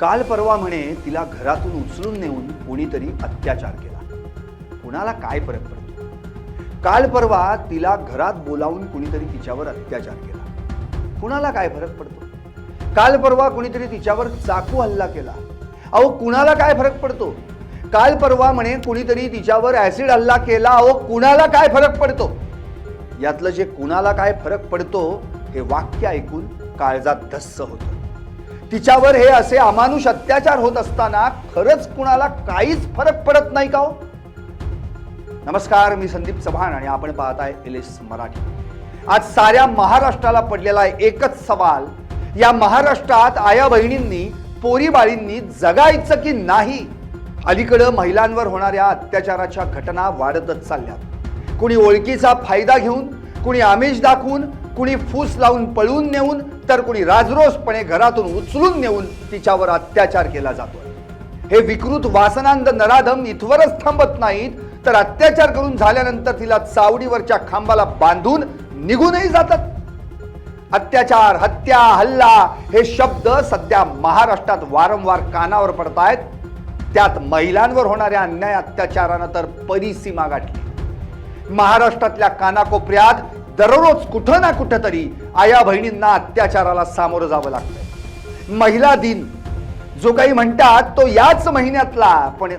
काल परवा म्हणे तिला घरातून उचलून नेऊन कोणीतरी अत्याचार केला. कुणाला काय फरक पडतो? काल परवा तिला घरात बोलावून कोणीतरी तिच्यावर अत्याचार केला. कुणाला काय फरक पडतो? काल परवा कोणीतरी तिच्यावर चाकू हल्ला केला. अहो कुणाला काय फरक पडतो? काल परवा म्हणे कोणीतरी तिच्यावर ऍसिड हल्ला केला. अहो कुणाला काय फरक पडतो? यातलं जे कुणाला काय फरक पडतो हे वाक्य ऐकून काळजात धस्स होतं. तिच्यावर हे असे अमानुष अत्याचार होत असताना खरंच कुणाला काहीच फरक पडत नाही का हो? नमस्कार, मी संदीप चव्हाण आणि आपण पाहताय LS मराठी. आज साऱ्या महाराष्ट्राला पडलेला एकच सवाल, या महाराष्ट्रात आया बहिणींनी पोरी बाळींनी जगायचं की नाही? अलीकडं महिलांवर होणाऱ्या अत्याचाराच्या घटना वाढतच चालल्यात. कुणी ओळखीचा फायदा घेऊन, कुणी आमिष दाखवून, कुणी फूस लावून पळवून नेऊन, तर कुणी राजरोसपणे घरातून उचलून नेऊन तिच्यावर अत्याचार केला जातो. हे विकृत वासनांध नराधम इथवरच थांबत नाहीत, तर अत्याचार करून झाल्यानंतर तिला चावडीवरच्या खांबाला बांधून निघूनही जातात. अत्याचार, हत्या, हल्ला हे शब्द सध्या महाराष्ट्रात वारंवार कानावर पडतायत. त्यात महिलांवर होणाऱ्या अन्याय अत्याचारानं तर परिसीमा गाठली. महाराष्ट्रातल्या कानाकोपऱ्यात दररोज कुठं ना कुठं तरी आया बहिणींना अत्याचाराला सामोरं जावं लागतं. महिला दिन जो काही म्हणतात तो याच महिन्यातला, पण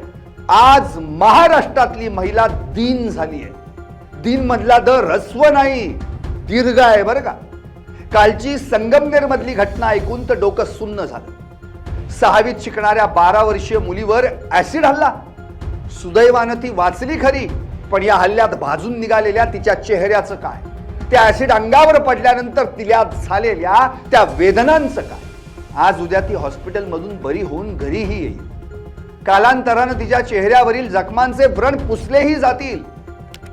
आज महाराष्ट्रातली महिला दिन झाली आहे. दिन मधला द ह्रस्व नाही, दीर्घ आहे बरं का. कालची संगमनेर मधली घटना ऐकून तर डोकं सुन्न झालं. 6वीत शिकणाऱ्या 12 वर्षीय मुलीवर ऍसिड हल्ला. सुदैवानं ती वाचली खरी, पण या हल्ल्यात भाजून निघालेल्या तिच्या चेहऱ्याचं काय? त्या ऍसिड अंगावर पडल्यानंतर तिला झालेल्या त्या वेदनांचं काय? आज उद्या ती हॉस्पिटलमधून बरी होऊन घरीही येईल. कालांतरानं तिच्या चेहऱ्यावरील जखमांचे व्रण पुसलेही जातील,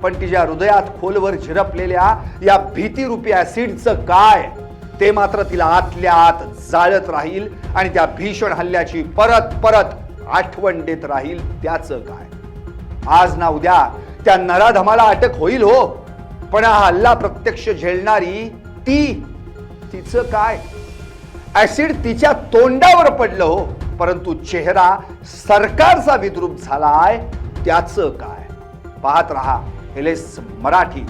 पण तिच्या हृदयात खोलवर झिरपलेल्या या भीतीरूपी ऍसिडचं काय ते मात्र तिला आतल्या आत जाळत राहील आणि त्या भीषण हल्ल्याची परत परत आठवण देत राहील. त्याचं काय? आज ना उद्या त्या नराधमाला अटक होईल हो, पण हा हल्ला प्रत्यक्ष झेलणारी तिचं काय? ऍसिड तिच्या तोंडावर पडलं हो, परंतु चेहरा सरकारचा विद्रूप झालाय. त्याचं काय? पाहत रहा LS मराठी,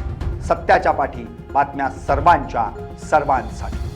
सत्याच्या पाठी, बातम्या सर्वांच्या सर्वांसाठी.